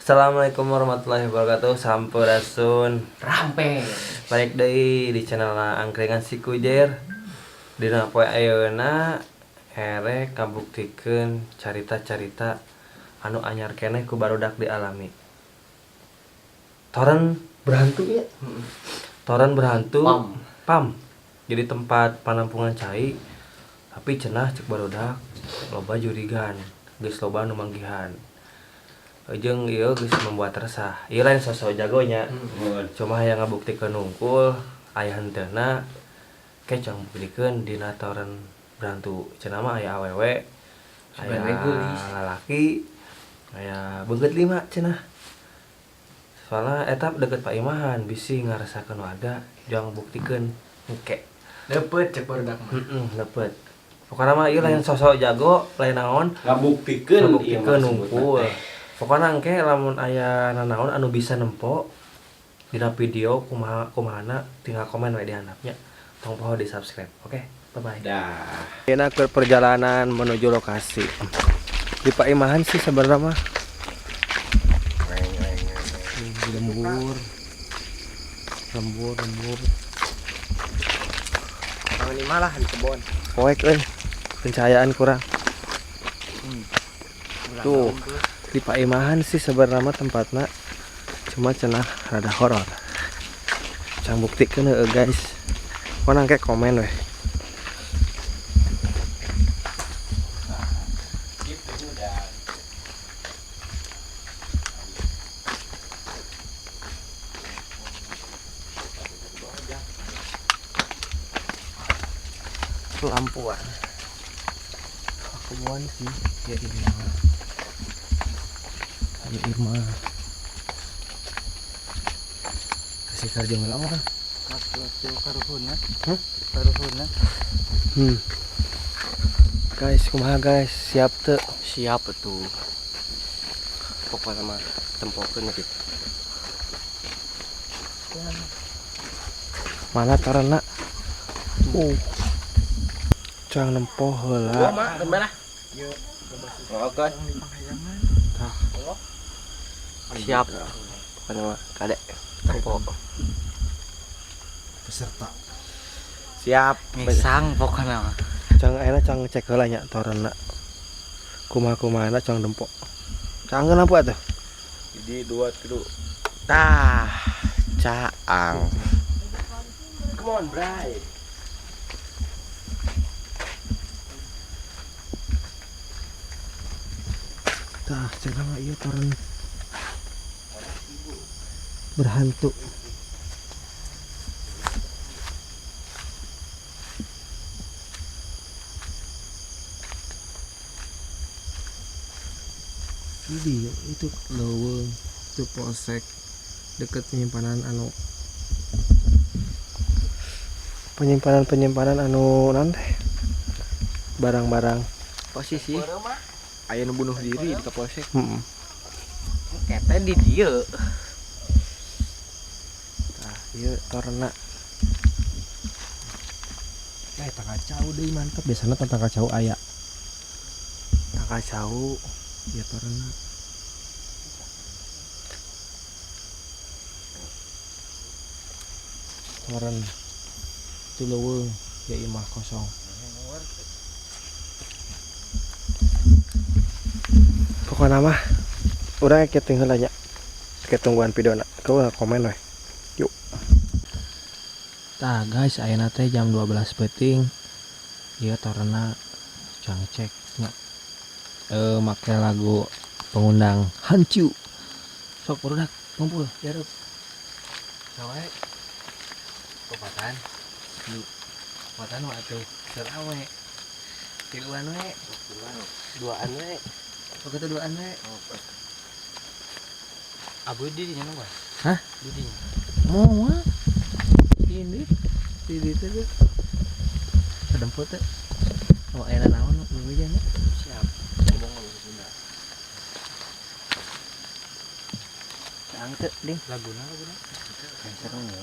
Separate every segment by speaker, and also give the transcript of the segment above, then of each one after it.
Speaker 1: Assalamualaikum warahmatullahi wabarakatuh. Sampurasun.
Speaker 2: Rampe.
Speaker 1: Balik deui di channel Angkringan Si Kujer. Dina poe ayeuna erek kabuktikeun carita-carita anu anyar keneh ku barudak dialami. Toren berhantu ya. Toren berhantu. Pam. Jadi tempat panampungan cai. Tapi cenah cek barudak loba jurigan, geus loba nu manggihan. Jeung ieu geus membuat resah. Ieu lain sosok jagonya. Cuma yang ngabuktikeun hungkul aya henteuna kecang buktikeun dina toren berhantu. Cenah mah aya awewe, aya lalaki, aya beungeut 5 cenah. Soalna eta deket Pak Imahan bisi ngarasakeun warga jang buktikeun engke.
Speaker 2: Dapet cek barudak mah.
Speaker 1: Dapet. Pokona mah ieu lain sosok jago, lain naon
Speaker 3: ngabuktikeun
Speaker 1: hungkul. Pokona engke lamun aya nanaon anu bisa nempo dina video kumahana tinggal komen we di handapnya. Tong poho di subscribe. Oke, bye bye.
Speaker 3: Dah.
Speaker 1: Enak perjalanan menuju lokasi. Di Pak Imahan sih sebenarnya mah. Lembur.
Speaker 2: Kalau ini malah di kebon.
Speaker 1: Poek euy. Pencahayaan kurang. Tuh. Di Pak Imahan sih sebenarnya mah tempatna cuma cenah rada horor. Cang buktikeun heuh guys. Pokona engke komen weh. Lampuan. Aku muan sih ya ini. Ayo Irma. Kasih kerja ngelak mah.
Speaker 2: Waktu karuhuna.
Speaker 1: Hah?
Speaker 2: Karuhuna.
Speaker 1: Guys, kumaha guys? Siap teu?
Speaker 2: Siap tuh. Pokoknya mah tempokeun gitu.
Speaker 1: Mana tarana? Cang nempoh heula.
Speaker 2: Mah gembelah. Yuk. Oke. Siap. Pokoknya mah kadek tempo.
Speaker 3: Peserta.
Speaker 1: Siap.
Speaker 2: Ngesang pokoknya mah.
Speaker 1: Cang ayeuna cang cek heula nya tarana. Kumaha-kumahana cang dempo. Cangkeun apa atuh?
Speaker 3: Jadi 2 tilu.
Speaker 1: Tah, caang.
Speaker 3: Come on, Bray.
Speaker 1: Tah, cenah mah ieu toren berhantu. Ini itu leuweung, itu polsek deket penyimpanan anu nanti barang-barang
Speaker 2: Posisi aya nu bunuh diri di Kapolsek.
Speaker 1: Kete di dieu. Nah, ieu torna. Tangga cau deui mantep. Biasana tangga cau aya. Tangga cau ieu torna. Toren itu leuweung ya imah kosong. Pokoknya mah urang keting heula nya. Ketungguan videona. Kau komen weh. Yuk. Tah guys, ayeuna teh jam 12 peuting. Ieu torena cang cek nya. Make lagu pengundang Hancu. Sok barudak ngumpul jareup.
Speaker 2: Sawe. Kopatan. Kopatan mah atuh serawe. Tiluan we. Duaan we. Oke tuh duaan we. Abu di dinya mah.
Speaker 1: Hah?
Speaker 2: Di dinya.
Speaker 1: Mau mah. Ini di teh. Kedemput teh. Oh, ayeuna naon nu nya?
Speaker 2: Siap. Ngomong Sunda.
Speaker 1: Cang teh ding.
Speaker 2: Laguna.
Speaker 1: Kayak seru nya.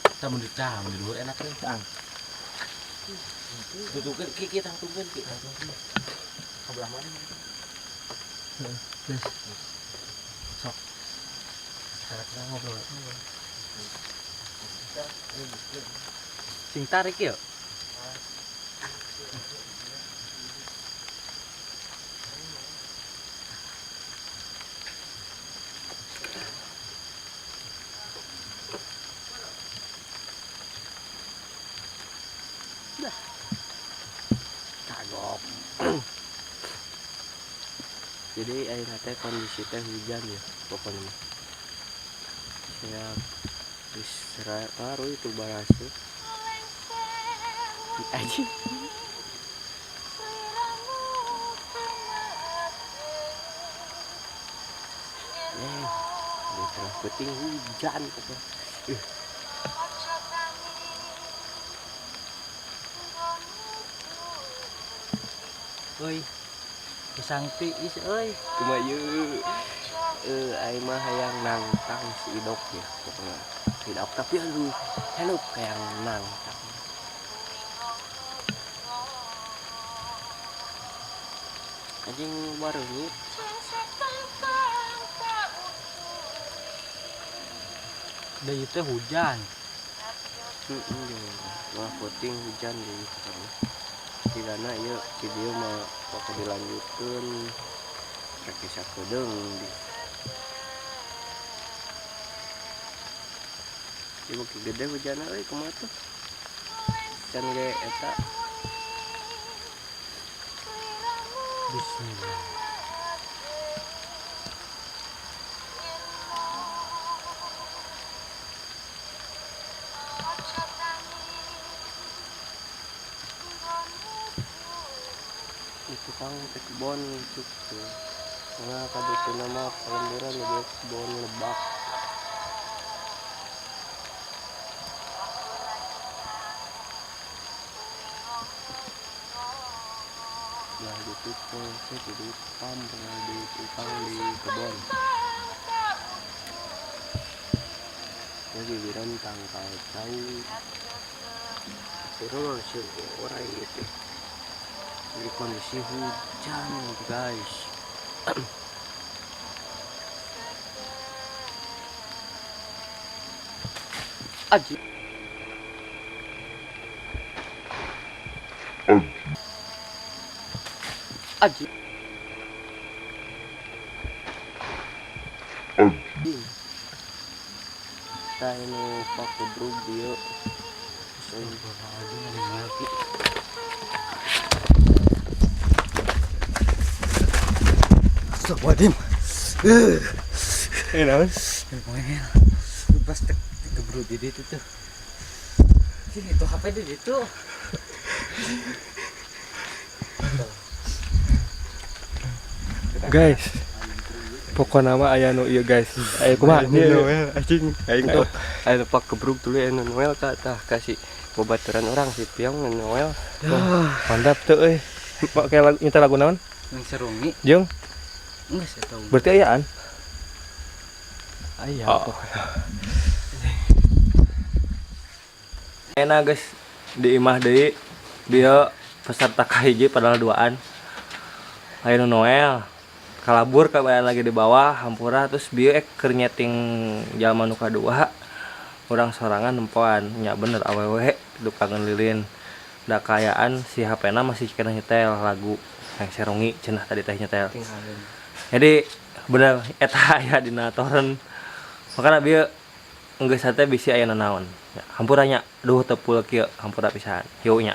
Speaker 2: Kita mun dicah, mun di luhur enak teh.
Speaker 1: Cang.
Speaker 2: Tutukeun ki tangtungkeun ki. Kabelah mana?
Speaker 1: Terus
Speaker 2: Kita ngobrol. Sing tarik yuk.
Speaker 3: Kagok. Jadi air teh kondisi teh hujan ya pokoknya mah. Saya bisa taruh itu barasnya. Aji. Di tengah peting hujan pokoknya.
Speaker 2: Oi. Pisang tiis euy.
Speaker 3: Kumaha aing mah hayang nangtang si idok ya pokoknya. Idok tapi aduh help kayak nangtang. Anjing baru nih.
Speaker 2: Deui teh hujan.
Speaker 3: Wah puting hujan deh pokoknya. Tigana ieu video mah bakal dilanjutkeun rek sakedeung di. Ieu beuki gede hujanna euy kumaha tuh. Can ge eta
Speaker 2: Bismillah.
Speaker 3: itu kang teh kebon cuk tuh. Nah kaditu nama pelemburan jadi kebon lebak. Nah gitu tuh saya jadi pam pernah di utang di kebon. Ya giliran tangkal jauh. Itu masih orang itu. Jadi kondisi hujan guys. Aji. Aji. Kita ini pakai drug dia.
Speaker 2: Astagfirullahaladzim.
Speaker 3: Enak.
Speaker 2: Pas kebrut di itu tuh. Sini tuh HP di situ.
Speaker 1: Guys, pokoknya nama aya nu ieu guys. Aya kumaha
Speaker 3: Noel anjing. Aing tuh aya pak kebruk dulu anu Noel ka tah kasih bobaturan orang si Piong Noel.
Speaker 1: Mantap tuh euy. Pakai lagu nyetel lagu naon?
Speaker 2: Yang serungi.
Speaker 1: Jeung,
Speaker 2: Enggak saya tahu.
Speaker 1: berarti ayaan.
Speaker 3: Aya.
Speaker 1: Oh. Enak guys, di imah deui dia peserta KHJ padahal duaan. Aya nu Noel kalabur ka lagi di bawah hampura terus bieu keur nyeting jalma nu kadua. Urang sorangan nempoan, nya bener awewe du kangen lilin. Da kayaan si HP-na masih kena nyetel lagu yang serungi cenah tadi teh nyetel. Jadi bener eta aya dina torrent. Makana bieu enggeus teh bisi aya naon. Hampura nya duh teu pul kieu hampura pisan. Hieu nya.